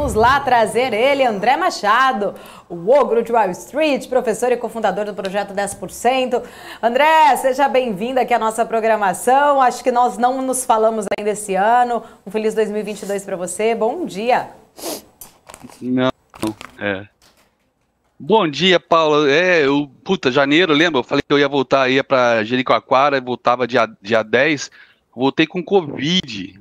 vamos lá trazer ele, André Machado, o ogro de Wall Street, professor e cofundador do projeto 10%. André, seja bem-vindo aqui à nossa programação. Acho que nós não nos falamos ainda esse ano. Um feliz 2022 para você. Bom dia. Não, Bom dia, Paula. Janeiro, lembra? Eu falei que eu ia voltar, ia para Jericoacoara, voltava dia 10. Voltei com Covid,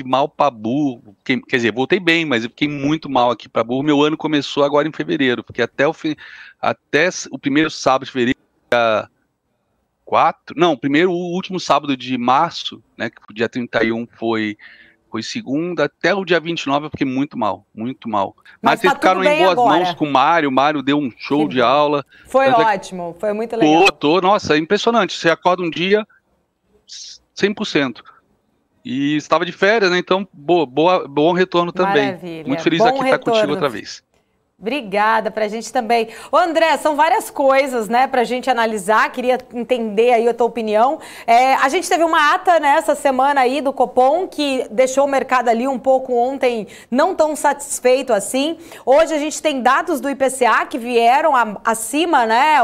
mal pra burro. Quer dizer, voltei bem, mas eu fiquei muito mal aqui pra burro. Meu ano começou agora em fevereiro, porque até o primeiro sábado de fevereiro, o último sábado de março, né, que o dia 31 foi segunda, até o dia 29 eu fiquei muito mal, muito mal. Mas vocês ficaram em boas mãos com o Mário deu um show de aula. Foi ótimo, foi muito legal. Nossa, impressionante, você acorda um dia 100%. E estava de férias, né? Então, bom retorno também. Maravilha. Muito feliz aqui estar contigo outra vez. Obrigada, pra gente também. Ô André, são várias coisas, né, pra gente analisar, queria entender aí a tua opinião. A gente teve uma ata, né, essa semana aí do Copom, que deixou o mercado ali um pouco ontem não tão satisfeito assim. Hoje a gente tem dados do IPCA que vieram acima, né,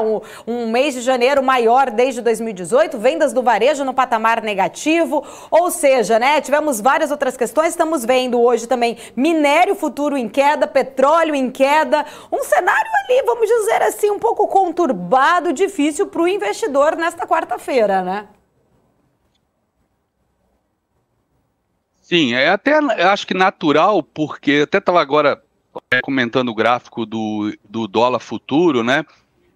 um mês de janeiro maior desde 2018, vendas do varejo no patamar negativo, ou seja, né, tivemos várias outras questões, estamos vendo hoje também minério futuro em queda, petróleo em queda, um cenário ali, vamos dizer assim, um pouco conturbado, difícil para o investidor nesta quarta-feira, né? Sim, eu acho que natural, porque até estava agora comentando o gráfico do dólar futuro, né?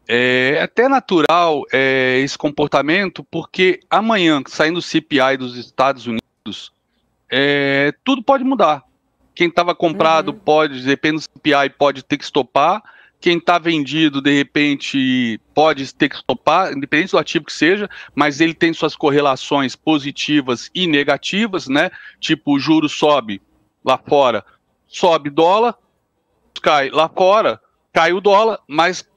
É até natural esse comportamento, porque amanhã, saindo o CPI dos Estados Unidos, tudo pode mudar. Quem estava comprado pode, depende do CPI, pode ter que estopar. Quem está vendido, de repente, pode ter que estopar, independente do ativo que seja, mas ele tem suas correlações positivas e negativas, né? Tipo, o juro sobe lá fora, sobe dólar, cai lá fora, cai o dólar, mas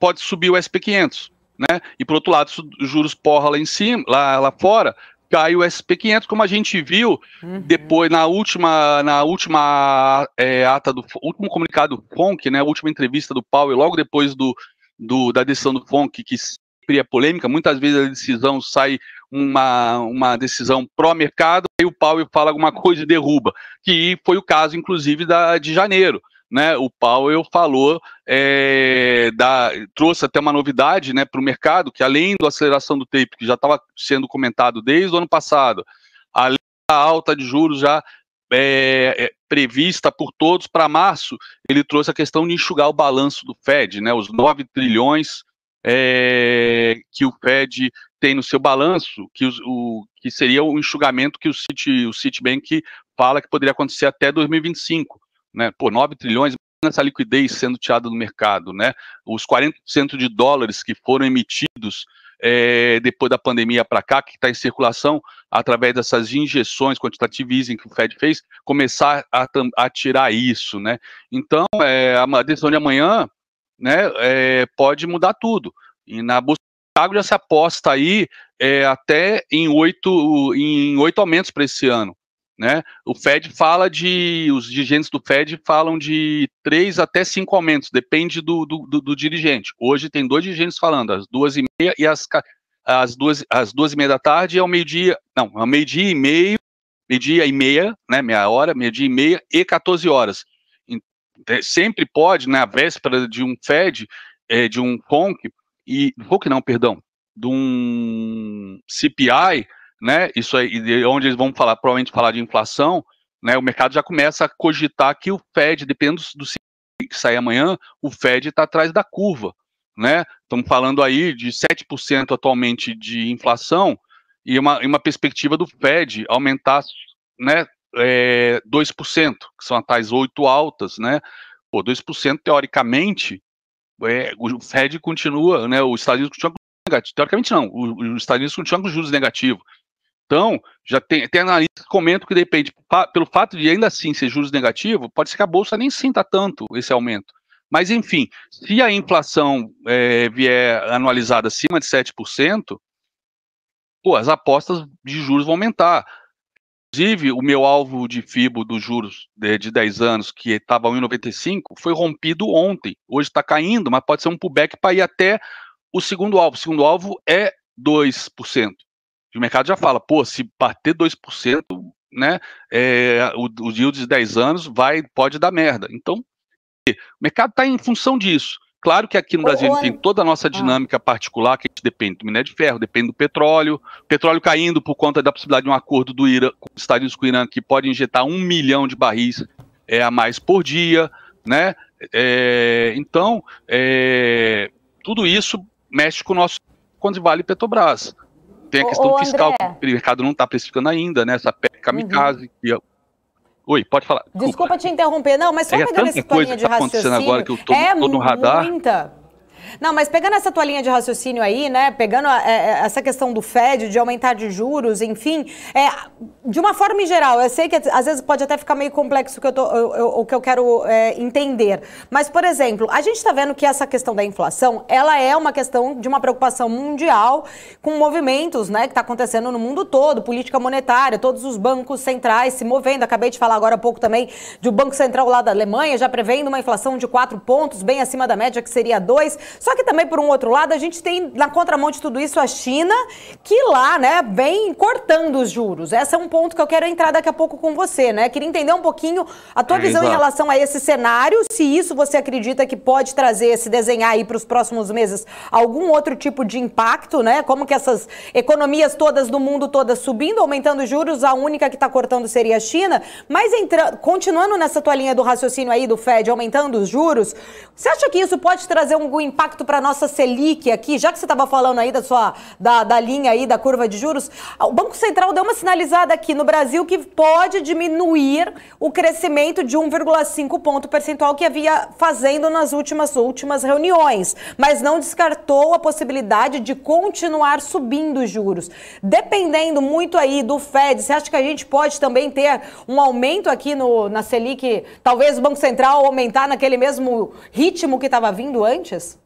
pode subir o SP500, né? E, por outro lado, os juros porra lá em cima, lá fora, cai o SP500, como a gente viu depois na última ata último comunicado do FONC, né, a última entrevista do Powell, logo depois da decisão do FONC, que cria polêmica. Muitas vezes a decisão sai uma decisão pró-mercado, aí o Powell fala alguma coisa e derruba, que foi o caso, inclusive, de janeiro. Né, o Powell falou, trouxe até uma novidade, né, para o mercado, que além da aceleração do tape, que já estava sendo comentado desde o ano passado, além da alta de juros já prevista por todos para março, ele trouxe a questão de enxugar o balanço do Fed, né, os 9 trilhões que o Fed tem no seu balanço, que seria o enxugamento que o Citibank fala que poderia acontecer até 2025. Né, 9 trilhões nessa liquidez sendo tirada do mercado, né? Os 40% de dólares que foram emitidos depois da pandemia para cá, que está em circulação, através dessas injeções, quantitative easing que o Fed fez, começar a tirar isso, né? Então, a decisão de amanhã, né, pode mudar tudo. E na Bolsa de Chicago já se aposta aí até em 8 aumentos para esse ano. Né? O Fed os dirigentes do Fed falam de 3 até 5 aumentos, depende do dirigente. Hoje tem 2 dirigentes falando, às 2h30 e às 2h30 da tarde, ao meio-dia, ao meio-dia e meia, né, meia hora, meio-dia e meia e 14 horas. Sempre pode, na véspera de um Fed, de um FONC, de um CPI, né, isso aí, onde eles vão provavelmente falar de inflação, né, o mercado já começa a cogitar que o Fed, dependendo do que sair amanhã, o Fed está atrás da curva, né, estamos falando aí de 7% atualmente de inflação, e uma perspectiva do Fed aumentar, né, 2%, que são as tais 8 altas, né, 2% teoricamente, o Fed continua, né, os Estados Unidos continua negativo, teoricamente não, os Estados Unidos continuam com juros negativos. Então, já tem analistas que comentam que, de repente, pelo fato de ainda assim ser juros negativos, pode ser que a Bolsa nem sinta tanto esse aumento. Mas, enfim, se a inflação vier anualizada acima de 7%, as apostas de juros vão aumentar. Inclusive, o meu alvo de FIBO dos juros de 10 anos, que estava 1,95, foi rompido ontem. Hoje está caindo, mas pode ser um pullback para ir até o segundo alvo. O segundo alvo é 2%. E o mercado já fala, pô, se bater 2%, né, o yield de 10 anos pode dar merda. Então, o mercado está em função disso. Claro que aqui no Brasil a gente tem toda a nossa dinâmica particular, que a gente depende do minério de ferro, depende do petróleo caindo por conta da possibilidade de um acordo do Irã, com os Estados Unidos com o Irã, que pode injetar 1 milhão de barris a mais por dia, né? Então, tudo isso mexe com o nosso quando vale Petrobras. Tem a questão fiscal, que o mercado não está precificando ainda, né? Essa PEC kamikaze, Oi, pode falar. Desculpa te interromper. Não, mas só pegando essa tua linha de raciocínio... agora que eu tô no radar. Muita. Não, mas pegando essa tua linha de raciocínio aí, né, pegando essa questão do Fed, de aumentar de juros, enfim, de uma forma em geral, eu sei que às vezes pode até ficar meio complexo o que eu quero entender, mas, por exemplo, a gente está vendo que essa questão da inflação, ela é uma questão de uma preocupação mundial com movimentos, né, que está acontecendo no mundo todo, política monetária, todos os bancos centrais se movendo, acabei de falar agora há pouco também do Banco Central lá da Alemanha, já prevendo uma inflação de 4 pontos, bem acima da média, que seria 2. Só que também, por um outro lado, a gente tem na contramão de tudo isso a China, que lá, né, vem cortando os juros. Esse é um ponto que eu quero entrar daqui a pouco com você, né? Queria entender um pouquinho a tua visão em relação a esse cenário, se isso você acredita que pode trazer, se desenhar aí para os próximos meses, algum outro tipo de impacto, né? Como que essas economias todas do mundo todas subindo, aumentando os juros, a única que está cortando seria a China. Mas continuando nessa tua linha do raciocínio aí do Fed, aumentando os juros, você acha que isso pode trazer algum impacto para a nossa Selic aqui, já que você estava falando aí da linha aí da curva de juros, o Banco Central deu uma sinalizada aqui no Brasil que pode diminuir o crescimento de 1,5 ponto percentual que havia fazendo nas últimas reuniões, mas não descartou a possibilidade de continuar subindo os juros. Dependendo muito aí do Fed, você acha que a gente pode também ter um aumento aqui na Selic, talvez o Banco Central aumentar naquele mesmo ritmo que estava vindo antes?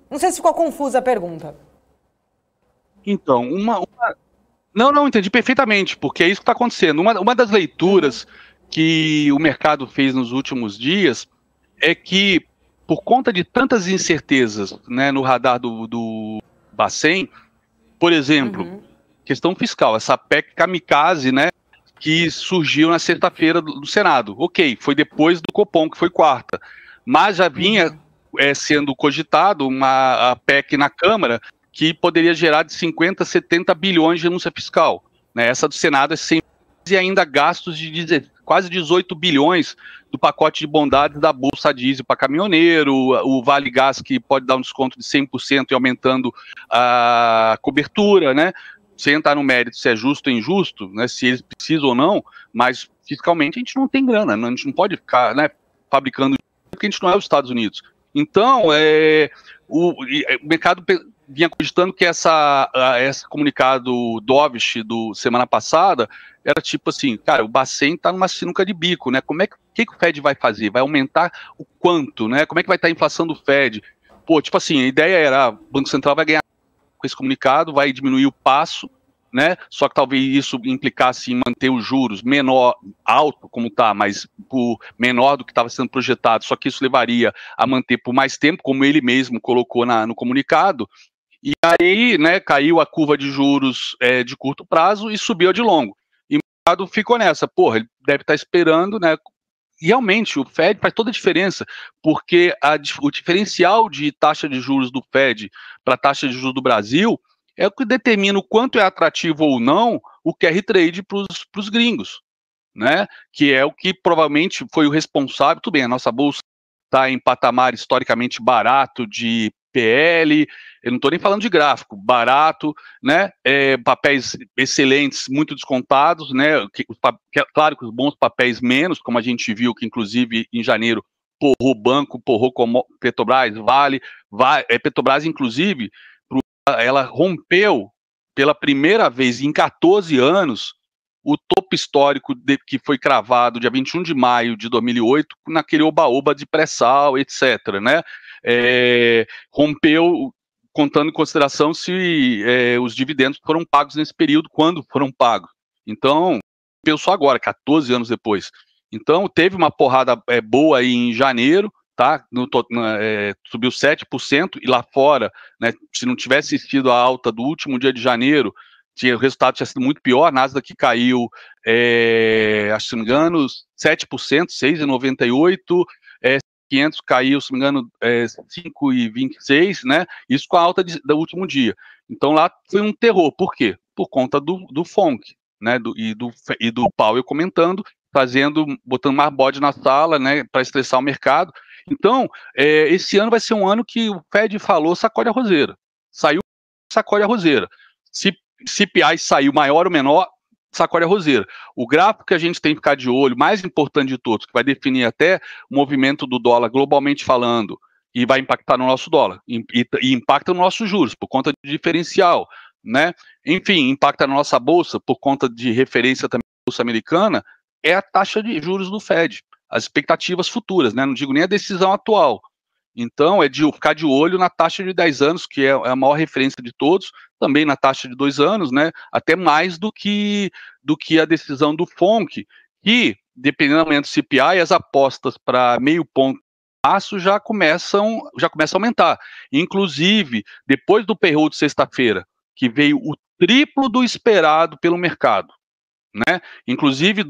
Não sei se ficou confusa a pergunta. Então, Não, entendi perfeitamente, porque é isso que está acontecendo. Uma das leituras que o mercado fez nos últimos dias é que, por conta de tantas incertezas, né, no radar do Bacen, por exemplo, questão fiscal, essa PEC kamikaze, né, que surgiu na sexta-feira do Senado. Ok, foi depois do Copom, que foi quarta, mas já vinha... sendo cogitado a PEC na Câmara que poderia gerar de 50 a 70 bilhões de renúncia fiscal. Né? Essa do Senado é 100 e ainda gastos de quase 18 bilhões do pacote de bondades da Bolsa Diesel para caminhoneiro, o Vale Gás que pode dar um desconto de 100% e aumentando a cobertura, né? Sem entrar no mérito se é justo ou injusto, né? Se eles precisam ou não, mas fiscalmente a gente não tem grana, a gente não pode ficar, né, fabricando porque a gente não é os Estados Unidos. Então, o mercado vinha cogitando que esse comunicado dovish do semana passada era tipo assim, cara, o Bacen está numa sinuca de bico, né? Como que o Fed vai fazer? Vai aumentar o quanto, né? Como é que vai estar a inflação do Fed? Pô, tipo assim, a ideia era, o Banco Central vai ganhar com esse comunicado, vai diminuir o passo, né? Só que talvez isso implicasse em manter os juros alto como está, mas menor do que estava sendo projetado, só que isso levaria a manter por mais tempo, como ele mesmo colocou no comunicado, e aí, né, caiu a curva de juros de curto prazo e subiu a de longo. E o mercado ficou nessa, porra, ele deve estar esperando, né? E realmente, o Fed faz toda a diferença, porque o diferencial de taxa de juros do Fed para a taxa de juros do Brasil é o que determina o quanto é atrativo ou não o carry trade para os gringos, né? Que é o que provavelmente foi o responsável. Tudo bem, a nossa bolsa está em patamar historicamente barato de PL, eu não estou nem falando de gráfico, barato, né? Papéis excelentes, muito descontados, né? Claro que os bons papéis menos, como a gente viu que inclusive em janeiro porrou banco, porrou como Petrobras, Petrobras inclusive ela rompeu pela primeira vez em 14 anos o topo histórico que foi cravado dia 21 de maio de 2008 naquele oba-oba de pré-sal, etc., né? Rompeu contando em consideração se os dividendos foram pagos nesse período, quando foram pagos. Então, pensou agora, 14 anos depois. Então, teve uma porrada boa aí em janeiro, tá? Subiu 7%, e lá fora, né, se não tivesse sido a alta do último dia de janeiro, o resultado tinha sido muito pior. A Nasdaq caiu, acho que se não me engano, 7%, 6,98%, 500 caiu, se não me engano, 5,26%, né? Isso com a alta do último dia. Então lá foi um terror. Por quê? Por conta do FONC, né? E do Powell comentando, botando mais bode na sala, né? Para estressar o mercado. Então, esse ano vai ser um ano que o Fed falou, sacode a roseira. Saiu, sacode a roseira. Se CPI saiu maior ou menor, sacode a roseira. O gráfico que a gente tem que ficar de olho, mais importante de todos, que vai definir até o movimento do dólar globalmente falando, e vai impactar no nosso dólar, e impacta nos nossos juros, por conta de diferencial, né? Enfim, impacta na nossa bolsa, por conta de referência também da bolsa americana, é a taxa de juros do Fed, as expectativas futuras, né? Não digo nem a decisão atual. Então, é de ficar de olho na taxa de 10 anos, que é a maior referência de todos, também na taxa de 2 anos, né? Até mais do que a decisão do FONC, que, dependendo do aumento do CPI, as apostas para meio ponto março já começam a aumentar. Inclusive, depois do payroll de sexta-feira, que veio o triplo do esperado pelo mercado, né? Inclusive,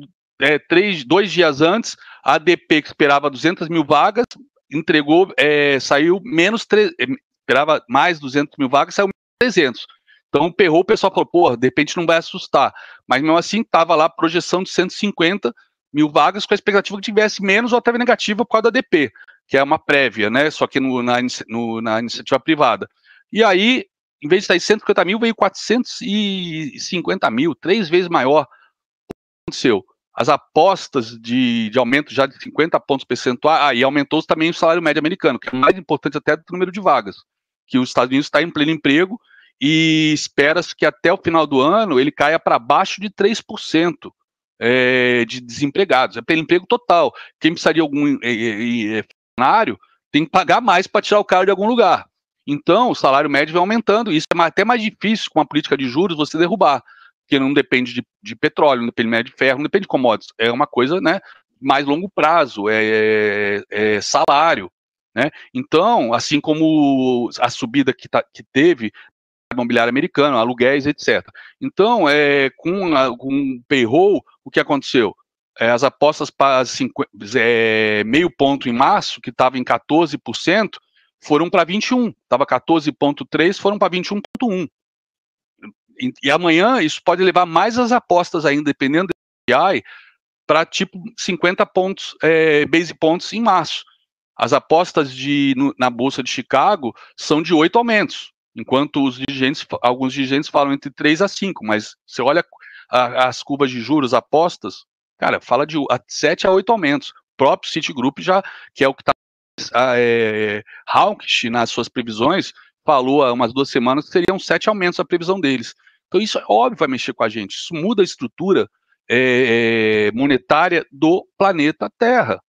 2 dias antes, a ADP, que esperava 200 mil vagas, entregou, saiu menos, esperava mais 200 mil vagas, saiu menos 300. Então, perrou, o pessoal falou, pô, de repente não vai assustar. Mas, mesmo assim, estava lá a projeção de 150 mil vagas, com a expectativa que tivesse menos ou até negativa por causa da ADP, que é uma prévia, né? Só que na iniciativa privada. E aí, em vez de sair 150 mil, veio 450 mil, 3 vezes maior. O que aconteceu? As apostas de aumento já de 50 pontos percentuais, e aumentou também o salário médio americano, que é mais importante até do número de vagas, que os Estados Unidos está em pleno emprego, e espera-se que até o final do ano ele caia para baixo de 3% de desempregados. É pleno emprego total. Quem precisaria de algum funcionário tem que pagar mais para tirar o cara de algum lugar. Então, o salário médio vai aumentando, e isso é até mais difícil com a política de juros você derrubar, porque não depende de petróleo, não depende de ferro, não depende de commodities, é uma coisa, né, mais longo prazo, salário, né? Então, assim como a subida que teve imobiliário americano, aluguéis, etc. Então, com o payroll, o que aconteceu? As apostas para meio ponto em março, que estava em 14%, foram para 21%, estava 14,3%, foram para 21,1%. E amanhã isso pode levar mais as apostas ainda, dependendo do CPI, para tipo 50 pontos, base points em março. As apostas na Bolsa de Chicago são de 8 aumentos, enquanto alguns dirigentes falam entre 3 a 5, mas você olha as curvas de juros, apostas, cara, fala de 7 a 8 aumentos. O próprio Citigroup já, que é o que está hawkish nas suas previsões, falou há umas 2 semanas que seriam 7 aumentos a previsão deles. Então isso é óbvio, vai mexer com a gente. Isso muda a estrutura monetária do planeta Terra.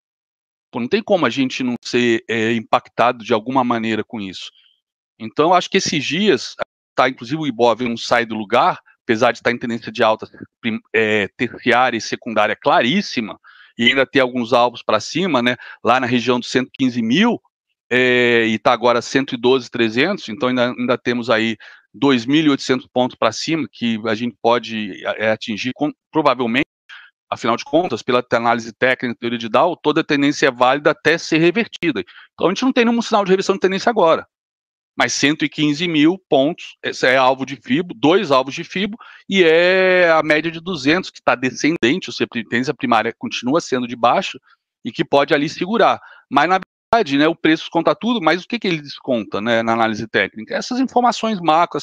Pô, não tem como a gente não ser impactado de alguma maneira com isso. Então, acho que esses dias, inclusive o Ibov não sai do lugar, apesar de estar em tendência de alta terciária e secundária claríssima, e ainda ter alguns alvos para cima, né, lá na região dos 115 mil, e está agora 112.300, então ainda temos aí 2.800 pontos para cima, que a gente pode atingir, provavelmente. Afinal de contas, pela análise técnica, teoria de Dow, toda tendência é válida até ser revertida. Então, a gente não tem nenhum sinal de reversão de tendência agora. Mas 115 mil pontos, esse é alvo de FIBO, 2 alvos de FIBO, e é a média de 200, que está descendente, ou seja, a tendência primária continua sendo de baixo, e que pode ali segurar. Mas, na verdade, né, o preço desconta tudo, mas o que ele desconta, né, na análise técnica? Essas informações macro,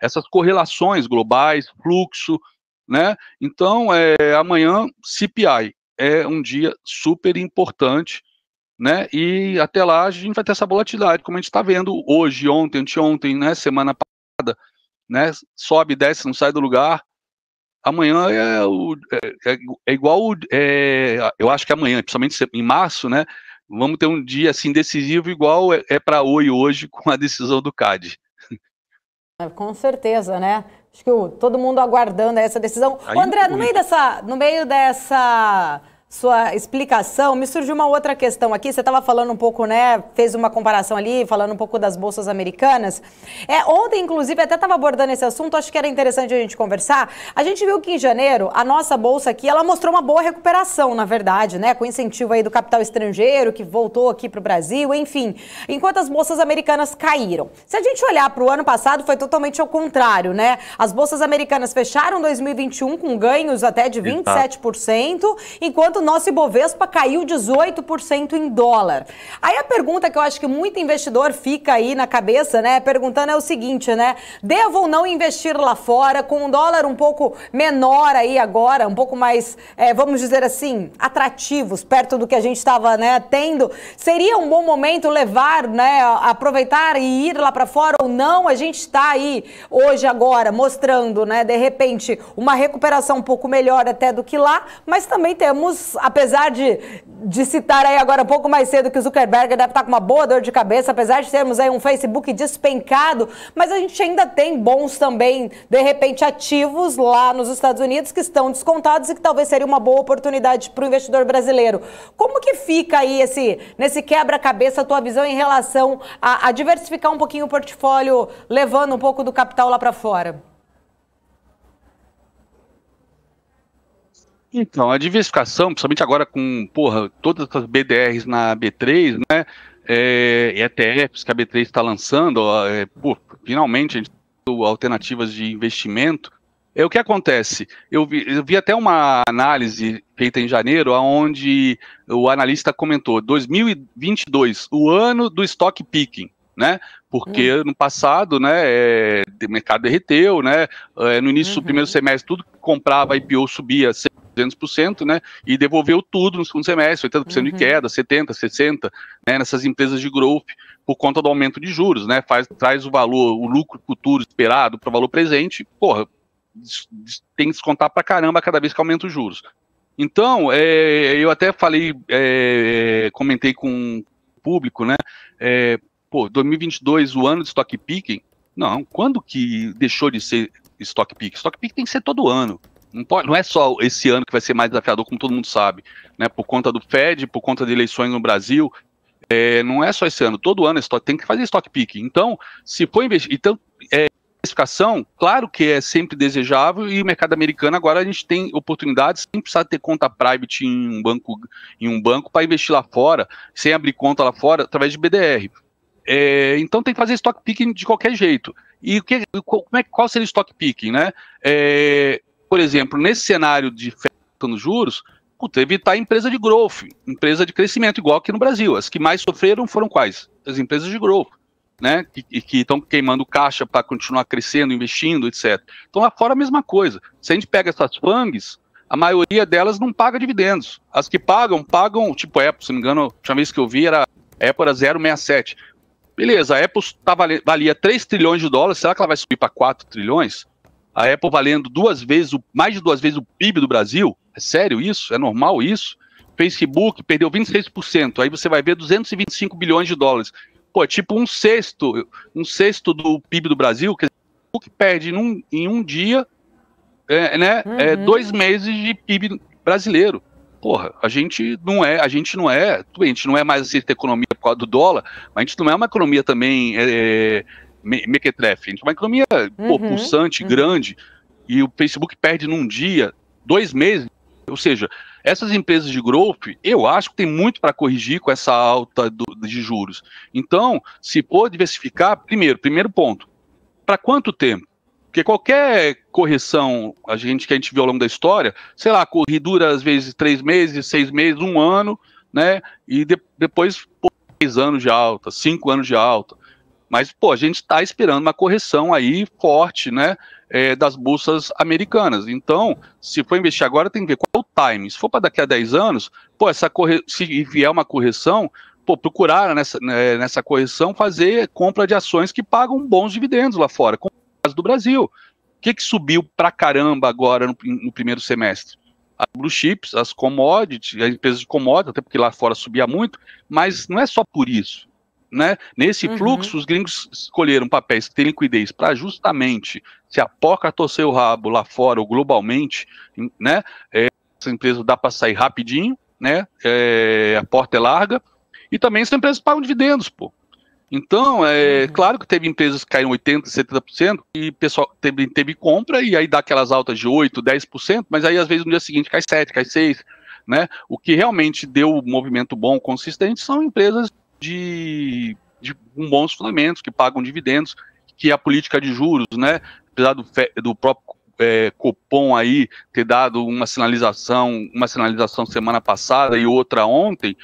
essas correlações globais, fluxo, né? Então, amanhã, CPI é um dia super importante, né? E até lá a gente vai ter essa volatilidade, como a gente está vendo hoje, ontem, anteontem, né? Semana passada, né? Sobe, desce, não sai do lugar. Amanhã é igual, eu acho que amanhã, principalmente em março, né? Vamos ter um dia assim decisivo, igual para Oi hoje com a decisão do CAD. Com certeza, né? Acho que todo mundo aguardando essa decisão. Ô, André, no meio dessa sua explicação, me surgiu uma outra questão aqui. Você estava falando um pouco, né? Fez uma comparação ali, falando um pouco das bolsas americanas. Ontem, inclusive, até estava abordando esse assunto, acho que era interessante a gente conversar. A gente viu que em janeiro, a nossa bolsa aqui, ela mostrou uma boa recuperação, na verdade, né? Com incentivo aí do capital estrangeiro, que voltou aqui para o Brasil, enfim. Enquanto as bolsas americanas caíram. Se a gente olhar para o ano passado, foi totalmente ao contrário, né? As bolsas americanas fecharam 2021 com ganhos até de 27%, enquanto o nosso Ibovespa caiu 18% em dólar. Aí a pergunta que eu acho que muito investidor fica aí na cabeça, né, perguntando é o seguinte, né, devo ou não investir lá fora com um dólar um pouco menor aí agora, um pouco mais, vamos dizer assim, atrativos, perto do que a gente estava, né, tendo? Seria um bom momento levar, né, aproveitar e ir lá para fora ou não? A gente está aí hoje agora mostrando, né, de repente, uma recuperação um pouco melhor até do que lá, mas também temos, apesar de citar aí agora um pouco mais cedo que o Zuckerberg deve estar com uma boa dor de cabeça, apesar de termos aí um Facebook despencado, mas a gente ainda tem bons também, de repente, ativos lá nos Estados Unidos que estão descontados e que talvez seria uma boa oportunidade para o investidor brasileiro. Como que fica aí nesse quebra-cabeça a tua visão em relação a diversificar um pouquinho o portfólio, levando um pouco do capital lá para fora? Então, a diversificação, principalmente agora com, todas as BDRs na B3, né, e ETFs que a B3 está lançando, finalmente a gente tem alternativas de investimento. O que acontece? Eu vi até uma análise feita em janeiro, onde o analista comentou 2022, o ano do stock picking, né? Porque no passado, né, o mercado derreteu, né? No início do primeiro semestre, tudo que comprava IPO subia 200%, né, e devolveu tudo no segundo semestre, 80% de queda, 70%, 60%, né, nessas empresas de growth, por conta do aumento de juros, né, traz o valor, o lucro futuro esperado para o valor presente, tem que descontar para caramba cada vez que aumenta os juros. Então, eu até falei, comentei com o público, né, 2022, o ano de stock picking, não, quando que deixou de ser stock picking? Stock picking tem que ser todo ano. Não é só esse ano que vai ser mais desafiador, como todo mundo sabe, né? Por conta do Fed, por conta de eleições no Brasil, não é só esse ano, todo ano tem que fazer stock picking. Então, se for investir, diversificação, claro que é sempre desejável, e o mercado americano agora a gente tem oportunidades sem precisar ter conta private em um banco para investir lá fora, sem abrir conta lá fora, através de BDR. Então tem que fazer stock picking de qualquer jeito. E qual seria o stock picking, né? Por exemplo, nesse cenário de Fed nos juros, evitar a empresa de growth, empresa de crescimento, igual aqui no Brasil. As que mais sofreram foram quais? As empresas de growth, né? Que estão queimando caixa para continuar crescendo, investindo, etc. Então lá fora a mesma coisa. Se a gente pega essas FANGs, a maioria delas não paga dividendos. As que pagam, tipo Apple, se não me engano, a última vez que eu vi, a Apple era 0,67. Beleza, a Apple valia 3 trilhões de dólares, será que ela vai subir para 4 trilhões? A Apple valendo mais de duas vezes o PIB do Brasil? É sério isso? É normal isso? Facebook perdeu 26%, aí você vai ver 225 bilhões de dólares. É tipo um sexto do PIB do Brasil, que o Facebook perde em um dia, 2 meses de PIB brasileiro. A gente não é mais essa economia por causa do dólar, mas a gente não é uma economia também mequetrefe, a gente é uma economia pulsante, grande, e o Facebook perde num dia, 2 meses, ou seja, essas empresas de growth, eu acho que tem muito para corrigir com essa alta de juros. Então, se for diversificar, primeiro ponto, para quanto tempo? Porque qualquer correção que a gente viu ao longo da história, sei lá, dura às vezes 3 meses, 6 meses, 1 ano, né? E depois 6 anos de alta, 5 anos de alta. Mas, a gente está esperando uma correção aí forte, né? Das bolsas americanas. Então, se for investir agora, tem que ver qual é o time. Se for para daqui a 10 anos, se vier uma correção, procurar nessa correção fazer compra de ações que pagam bons dividendos lá fora, como no caso do Brasil. O que subiu pra caramba agora no primeiro semestre? As blue chips, as commodities, as empresas de commodities, até porque lá fora subia muito, mas não é só por isso, né? Nesse fluxo, os gringos escolheram papéis que têm liquidez para justamente, se a porca torcer o rabo lá fora ou globalmente, né? Essa empresa dá para sair rapidinho, né? A porta é larga, e também essas empresas pagam dividendos, pô. Então, claro que teve empresas que caíram 80%, 70%, e o pessoal teve compra, e aí dá aquelas altas de 8%, 10%, mas aí às vezes no dia seguinte cai 7%, cai 6%, né? O que realmente deu um movimento bom, consistente, são empresas de bons fundamentos, que pagam dividendos, que a política de juros, né? Apesar do próprio Copom aí ter dado uma sinalização semana passada e outra ontem,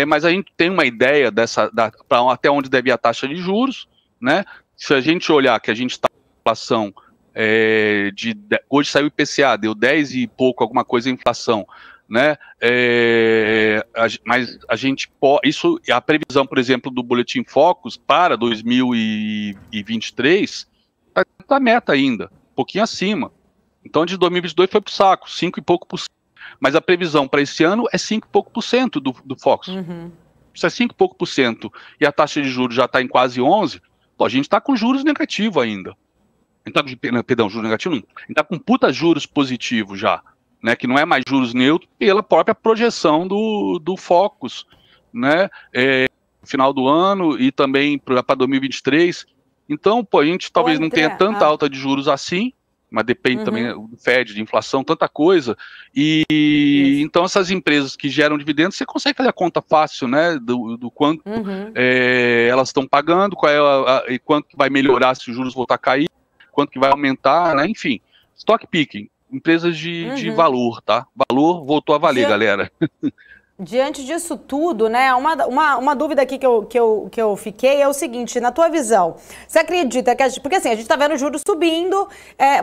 mas a gente tem uma ideia para até onde deve ir a taxa de juros, né? Se a gente olhar que a gente está com inflação hoje saiu o IPCA, deu 10 e pouco, alguma coisa a inflação, né? Mas a gente isso, a previsão, por exemplo, do Boletim Focus para 2023 está na meta ainda, um pouquinho acima. Então, de 2022 foi para o saco, 5 e pouco por cento. Mas a previsão para esse ano é 5 e pouco por cento do Focus. Isso é 5 e pouco por cento. E a taxa de juros já está em quase 11%. Pô, a gente está com juros negativo ainda. Perdão, juros negativo não. A gente está com puta juros positivo já, né? Que não é mais juros neutros pela própria projeção do Focus, né? No final do ano e também para 2023. Então, pô, a gente talvez não tenha tanta alta de juros assim, mas depende também do Fed, de inflação, tanta coisa. E então essas empresas que geram dividendos, você consegue fazer a conta fácil, né? Do quanto elas estão pagando, e quanto que vai melhorar se os juros voltar a cair, quanto que vai aumentar, né? Enfim, stock picking, empresas de valor, tá? Valor voltou a valer, galera. Diante disso tudo, né, uma dúvida aqui que eu fiquei é o seguinte, na tua visão, você acredita que, porque assim, a gente tá vendo juros subindo,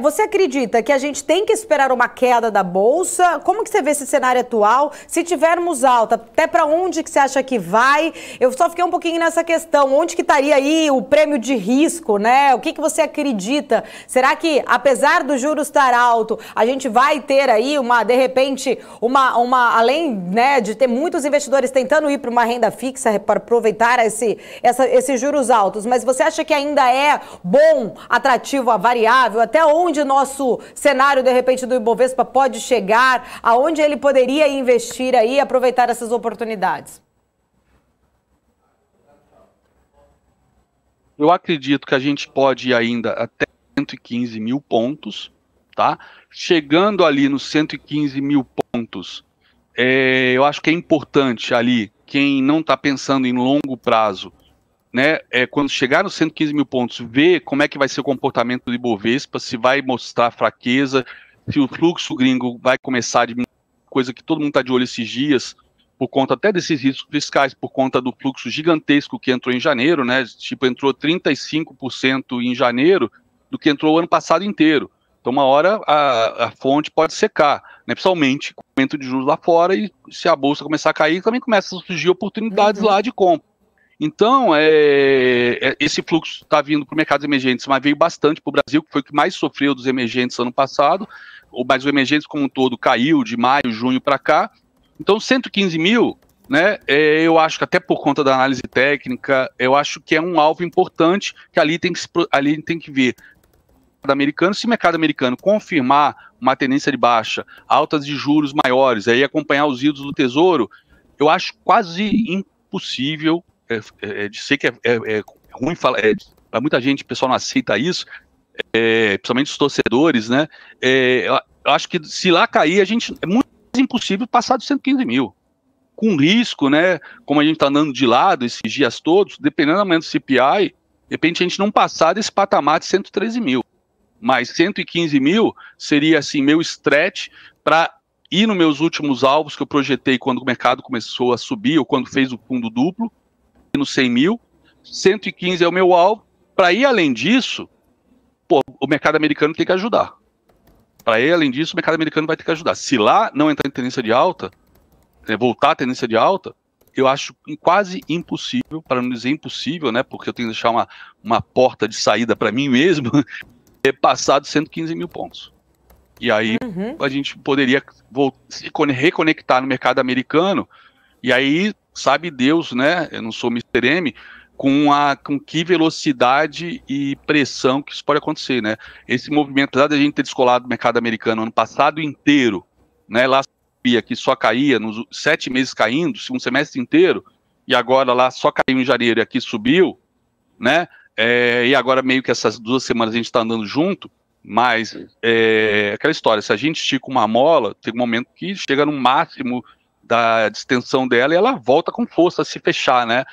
você acredita que a gente tem que esperar uma queda da Bolsa? Como que você vê esse cenário atual? Se tivermos alta, até para onde que você acha que vai? Eu só fiquei um pouquinho nessa questão, onde que estaria aí o prêmio de risco, né? O que você acredita? Será que, apesar do juros estar alto, a gente vai ter aí de repente, além, né, de ter muitos investidores tentando ir para uma renda fixa para aproveitar esses juros altos, mas você acha que ainda é bom, atrativo a variável? Até onde nosso cenário, de repente, do Ibovespa pode chegar? Aonde ele poderia investir aí e aproveitar essas oportunidades? Eu acredito que a gente pode ir ainda até 115 mil pontos, tá? Chegando ali nos 115 mil pontos, eu acho que é importante ali, quem não está pensando em longo prazo, né, quando chegar nos 115 mil pontos, ver como é que vai ser o comportamento do Ibovespa, se vai mostrar fraqueza, se o fluxo gringo vai começar a diminuir, coisa que todo mundo está de olho esses dias, por conta até desses riscos fiscais, por conta do fluxo gigantesco que entrou em janeiro, né, tipo, entrou 35% em janeiro do que entrou o ano passado inteiro. Então, uma hora a fonte pode secar, né? Principalmente com o aumento de juros lá fora, e se a bolsa começar a cair, também começam a surgir oportunidades lá de compra. Então, esse fluxo está vindo para o mercado emergentes, mas veio bastante para o Brasil, que foi o que mais sofreu dos emergentes ano passado, mas o emergentes como um todo caiu de maio, junho para cá. Então, 115 mil, né, eu acho que até por conta da análise técnica, eu acho que é um alvo importante, que ali tem que ver americano. Se o mercado americano confirmar uma tendência de baixa, altas de juros maiores, aí acompanhar os yields do Tesouro, eu acho quase impossível, sei que é ruim falar, para muita gente, o pessoal não aceita isso, principalmente os torcedores, né, eu acho que se lá cair, é muito impossível passar dos 115 mil, com risco, né, como a gente está andando de lado esses dias todos, dependendo do aumento do CPI, de repente a gente não passar desse patamar de 113 mil. Mas 115 mil seria assim meu stretch para ir nos meus últimos alvos que eu projetei quando o mercado começou a subir, ou quando fez o fundo duplo, no 100 mil. 115 é o meu alvo. Para ir além disso, o mercado americano tem que ajudar. Para ir além disso, o mercado americano vai ter que ajudar. Se lá não entrar em tendência de alta, voltar a tendência de alta, eu acho quase impossível, para não dizer impossível, né, porque eu tenho que deixar uma porta de saída para mim mesmo, passado 115 mil pontos. E aí a gente poderia se reconectar no mercado americano, e aí, sabe Deus, né, eu não sou Mr. M, com que velocidade e pressão que isso pode acontecer, né? Esse movimento, apesar de a gente ter descolado do mercado americano ano passado inteiro, né? Lá sabia que só caía nos 7 meses caindo, segundo semestre inteiro, e agora lá só caiu em janeiro e aqui subiu, né? E agora meio que essas 2 semanas a gente está andando junto, mas aquela história, se a gente estica uma mola, tem um momento que chega no máximo da distensão dela e ela volta com força a se fechar, né?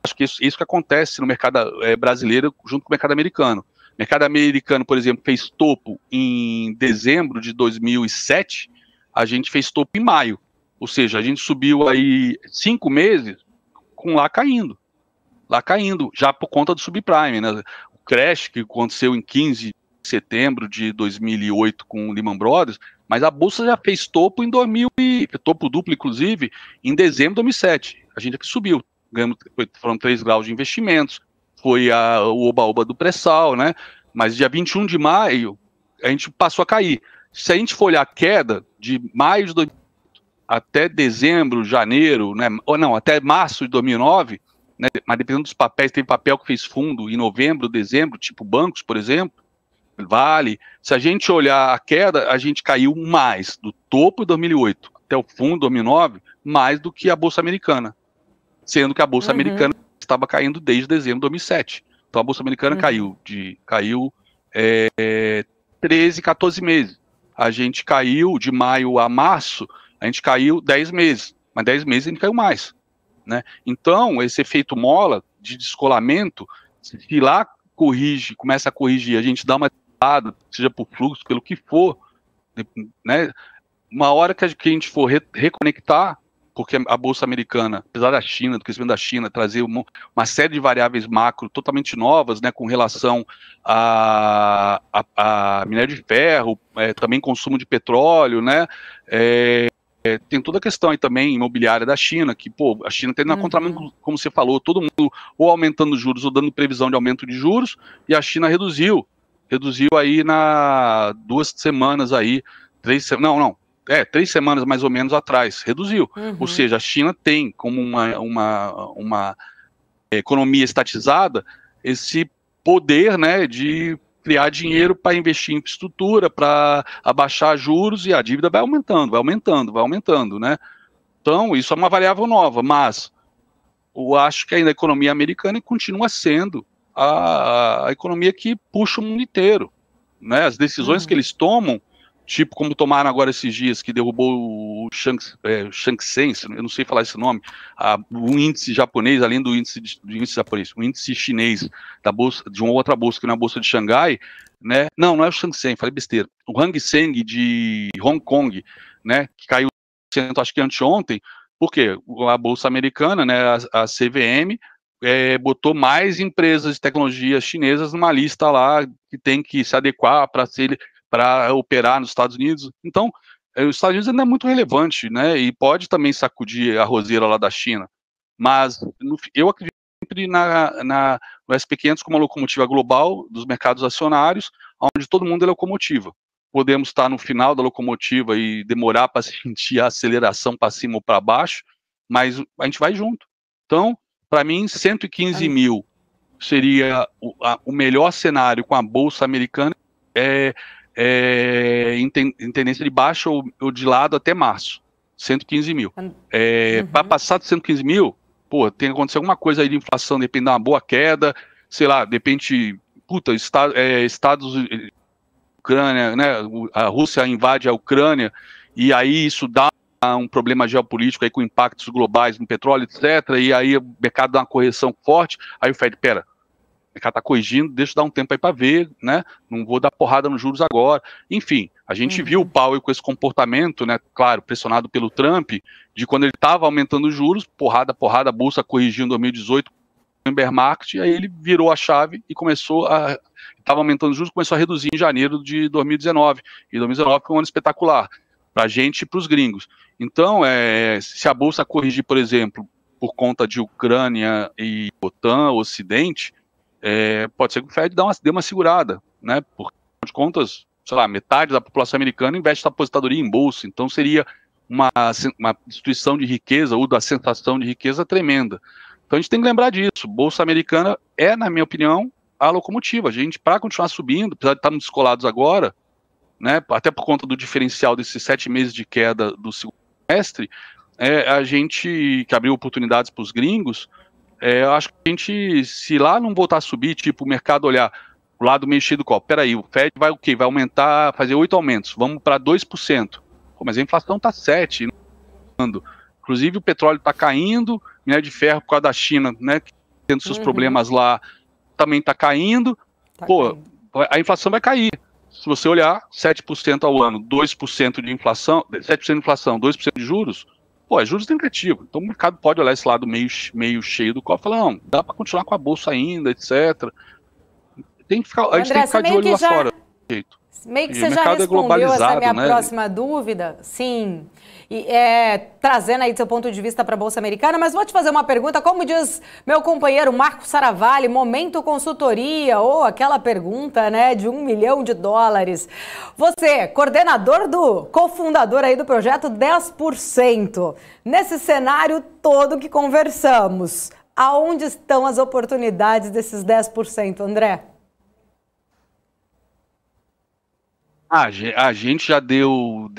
Acho que isso que acontece no mercado brasileiro junto com o mercado americano. O mercado americano, por exemplo, fez topo em dezembro de 2007, a gente fez topo em maio. Ou seja, a gente subiu aí 5 meses com lá caindo, já por conta do subprime, né? O crash que aconteceu em 15 de setembro de 2008 com o Lehman Brothers, mas a bolsa já fez topo em topo duplo, inclusive, em dezembro de 2007. A gente aqui subiu. Foram 3 graus de investimentos, foi o oba-oba do pré-sal, né? Mas dia 21 de maio, a gente passou a cair. Se a gente for olhar a queda de maio de 2008 até dezembro, janeiro, né? Ou não, até março de 2009, né? Mas dependendo dos papéis, tem papel que fez fundo em novembro, dezembro, tipo bancos, por exemplo, Vale. Se a gente olhar a queda, a gente caiu mais do topo de 2008 até o fundo de 2009, mais do que a Bolsa Americana. Sendo que a Bolsa Americana estava caindo desde dezembro de 2007. Então a Bolsa Americana caiu 13, 14 meses. A gente caiu de maio a março, a gente caiu 10 meses. Mas 10 meses a gente caiu mais, né? Então, esse efeito mola de descolamento, se lá começa a corrigir, a gente dá uma dada, seja por fluxo, pelo que for, né? Uma hora que a gente for reconectar, porque a Bolsa Americana, apesar da China, do crescimento da China, trazer uma série de variáveis macro totalmente novas, né, com relação a minério de ferro, também consumo de petróleo, né, tem toda a questão aí também imobiliária da China, que, pô, a China tem na contramão, como você falou, todo mundo ou aumentando juros ou dando previsão de aumento de juros, e a China reduziu aí 2 semanas aí, 3 semanas mais ou menos atrás, reduziu. Ou seja, a China tem como uma economia estatizada esse poder, né, de criar dinheiro para investir em infraestrutura, para abaixar juros, e a dívida vai aumentando, né? Então, isso é uma variável nova, mas eu acho que ainda a economia americana continua sendo a economia que puxa o mundo inteiro, né? As decisões que eles tomam, tipo como tomaram agora esses dias, que derrubou o Shang Seng, eu não sei falar esse nome, o índice japonês, além do índice japonês, o índice chinês da bolsa, de uma outra bolsa, que não é a bolsa de Xangai, né? Não é o Shang Seng, falei besteira. O Hang Seng de Hong Kong, né? Que caiu, acho que anteontem, porque a bolsa americana, né? A CVM, botou mais empresas de tecnologia chinesas numa lista lá que tem que se adequar para operar nos Estados Unidos. Então, os Estados Unidos ainda é muito relevante, né? E pode também sacudir a roseira lá da China. Mas eu acredito sempre no SP500 como uma locomotiva global dos mercados acionários, onde todo mundo é locomotiva. Podemos estar no final da locomotiva e demorar para sentir a aceleração para cima ou para baixo, mas a gente vai junto. Então, para mim, 115 mil seria o melhor cenário com a Bolsa Americana, em tendência de baixa ou de lado até março. 115 mil. Para passar de 115 mil, pô, tem que acontecer alguma coisa aí de inflação, depende de uma boa queda, sei lá, de repente, Estados Ucrânia, né, a Rússia invade a Ucrânia, e aí isso dá um problema geopolítico aí com impactos globais no petróleo, etc., e aí o mercado dá uma correção forte, aí o Fed, o mercado está corrigindo, deixa eu dar um tempo aí para ver, né? Não vou dar porrada nos juros agora. Enfim, a gente viu o Powell com esse comportamento, né? Claro, pressionado pelo Trump, de quando ele estava aumentando os juros, porrada, a bolsa corrigiu em 2018, em bear market, e aí ele virou a chave e estava aumentando os juros, começou a reduzir em janeiro de 2019. E 2019 foi um ano espetacular para a gente e para os gringos. Então, se a bolsa corrigir, por exemplo, por conta de Ucrânia e OTAN, Ocidente, pode ser que o Fed dê uma segurada, né? Porque, afinal de contas, sei lá, metade da população americana investe na aposentadoria em bolsa, então seria uma destruição de riqueza ou da sensação de riqueza tremenda. Então a gente tem que lembrar disso. Bolsa Americana é, na minha opinião, a locomotiva. A gente, para continuar subindo, apesar de estarmos descolados agora, né, até por conta do diferencial desses 7 meses de queda do segundo semestre, a gente, que abriu oportunidades para os gringos, eu acho que a gente, se lá não voltar a subir, tipo, o mercado olhar o lado meio cheio do copo, peraí, o Fed vai o quê? Vai aumentar, fazer 8 aumentos, vamos para 2%. Pô, mas a inflação está 7%. Inclusive o petróleo está caindo, minério de ferro por causa da China, né, tendo seus problemas lá, também está caindo. Caindo. A inflação vai cair. Se você olhar, 7% ao ano, 2% de inflação, 7% de inflação, 2% de juros, é juros negativos. Então o mercado pode olhar esse lado meio cheio do copo e falar, não, dá para continuar com a bolsa ainda, etc. A gente tem que ficar de olho lá fora. Meio que você já respondeu essa minha próxima dúvida, sim, e trazendo aí do seu ponto de vista para a Bolsa Americana, mas vou te fazer uma pergunta, como diz meu companheiro Marco Saravalli, momento consultoria, ou aquela pergunta, né, de $1 milhão. Você, cofundador aí do projeto 10%, nesse cenário todo que conversamos, aonde estão as oportunidades desses 10%, André? A gente já deu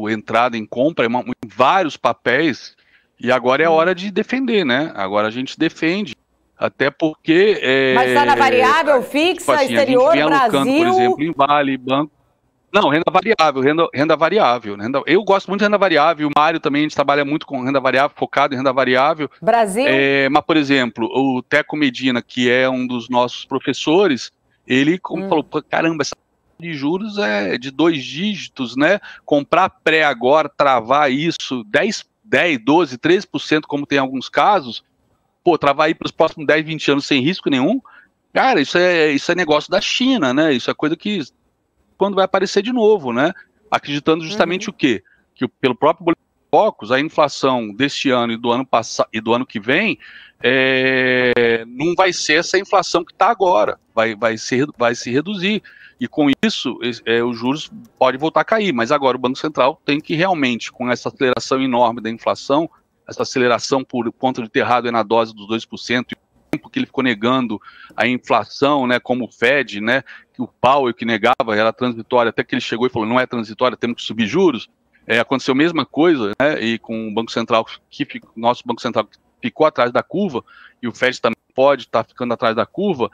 entrada em compra em vários papéis e agora é a hora de defender, né? Agora a gente defende, até porque... Mas está na variável, fixa, tipo assim, exterior, a gente vem alocando, Brasil... por exemplo, em Vale, Banco... Não, renda variável. Eu gosto muito de renda variável, o Mário também, a gente trabalha muito com renda variável, focado em renda variável. Brasil? Mas, por exemplo, o Teco Medina, que é um dos nossos professores, ele falou, caramba, essa de juros é de 2 dígitos, né? Comprar pré agora, travar isso, 10, 12, 13%, como tem em alguns casos, travar aí para os próximos 10, 20 anos sem risco nenhum, cara, isso é negócio da China, né? Isso é coisa que quando vai aparecer de novo, né? Acreditando justamente o quê? Que pelo próprio boletim de Focus, a inflação deste ano e do ano passado e do ano que vem não vai ser essa inflação que está agora, vai se reduzir. E com isso, os juros podem voltar a cair, mas agora o Banco Central tem que realmente, com essa aceleração enorme da inflação, essa aceleração por conta de ter errado na dose dos 2%, e o tempo que ele ficou negando a inflação, né, como o Fed, né, que o Powell que negava era transitória, até que ele chegou e falou, não é transitória, temos que subir juros, aconteceu a mesma coisa, né, e com o Banco Central, nosso Banco Central ficou atrás da curva, e o Fed também pode estar ficando atrás da curva,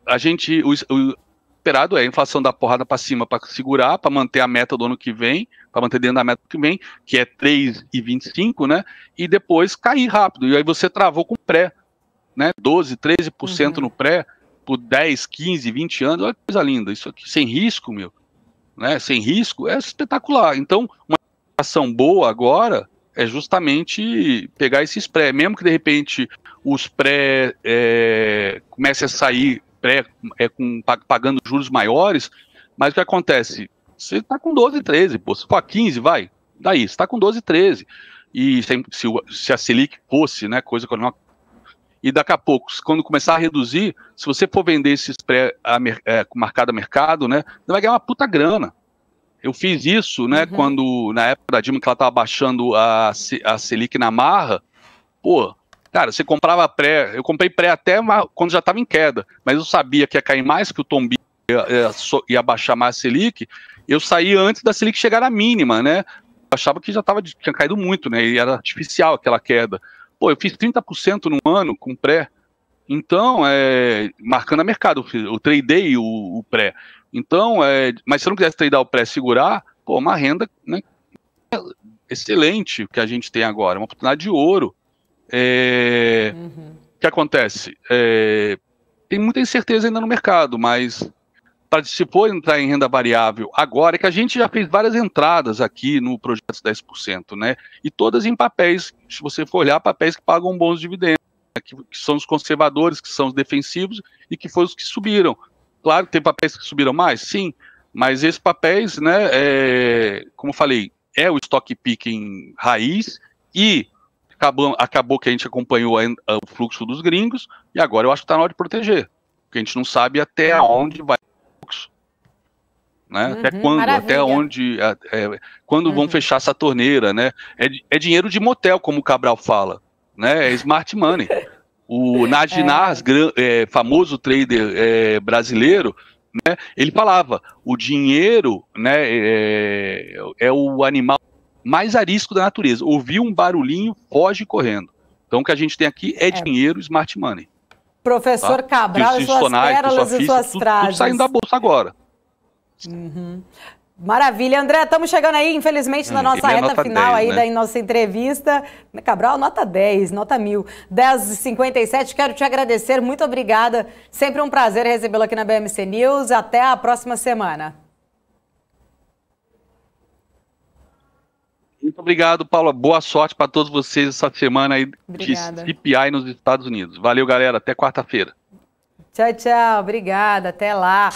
o esperado é a inflação dar porrada para cima para segurar, para manter a meta do ano que vem, para manter dentro da meta do que vem, que é 3,25, né? E depois cair rápido. E aí você travou com pré, né? 12, 13% no pré, por 10, 15, 20 anos. Olha que coisa linda. Isso aqui, sem risco, meu. Né? Sem risco, é espetacular. Então, uma inflação boa agora é justamente pegar esses pré. Mesmo que, de repente, os pré comecem a sair pagando juros maiores, mas o que acontece? Você está com 12, 13, se for a 15, vai, daí, você está com 12, 13, e se a Selic fosse, né, coisa que eu não... E daqui a pouco, quando começar a reduzir, se você for vender esses marcado a mercado, né, você vai ganhar uma puta grana. Eu fiz isso, né, quando, na época da Dilma, que ela estava baixando a Selic na marra, cara, você comprava pré, eu comprei pré até quando já estava em queda, mas eu sabia que ia cair mais, que o Tom B ia baixar mais a Selic, eu saí antes da Selic chegar na mínima, né? Eu achava que tinha caído muito, né? E era artificial aquela queda. Eu fiz 30% no ano com pré, então, marcando a mercado, eu tradei o pré. Então, mas se eu não quisesse tradar o pré, segurar, uma renda, né, excelente que a gente tem agora, uma oportunidade de ouro. O que acontece? Tem muita incerteza ainda no mercado, mas se for entrar em renda variável agora, é que a gente já fez várias entradas aqui no projeto 10%, né? E todas em papéis, se você for olhar, papéis que pagam bons dividendos, né? que são os conservadores, que são os defensivos e que foram os que subiram. Claro que tem papéis que subiram mais, sim, mas esses papéis, né, como eu falei, é o stock picking raiz e acabou que a gente acompanhou o fluxo dos gringos e agora eu acho que está na hora de proteger, porque a gente não sabe até onde vai o fluxo, né? Até quando, até onde, quando vão fechar essa torneira, né? É dinheiro de motel, como o Cabral fala, né? É smart money. O Nadinaz, famoso trader brasileiro, né, ele falava, o dinheiro, né, é o animal mais arisco da natureza. Ouviu um barulhinho, foge correndo. Então o que a gente tem aqui é dinheiro, smart money. Professor Cabral e suas pérolas e suas frases. Tudo saindo da bolsa agora. Maravilha. André, estamos chegando aí, infelizmente, na nossa reta final 10, aí da nossa entrevista. Cabral, nota 10, nota 1000. 10h57, quero te agradecer, muito obrigada. Sempre um prazer recebê-lo aqui na BMC News. Até a próxima semana. Muito obrigado, Paula. Boa sorte para todos vocês essa semana aí de CPI nos Estados Unidos. Valeu, galera. Até quarta-feira. Tchau, tchau. Obrigada. Até lá.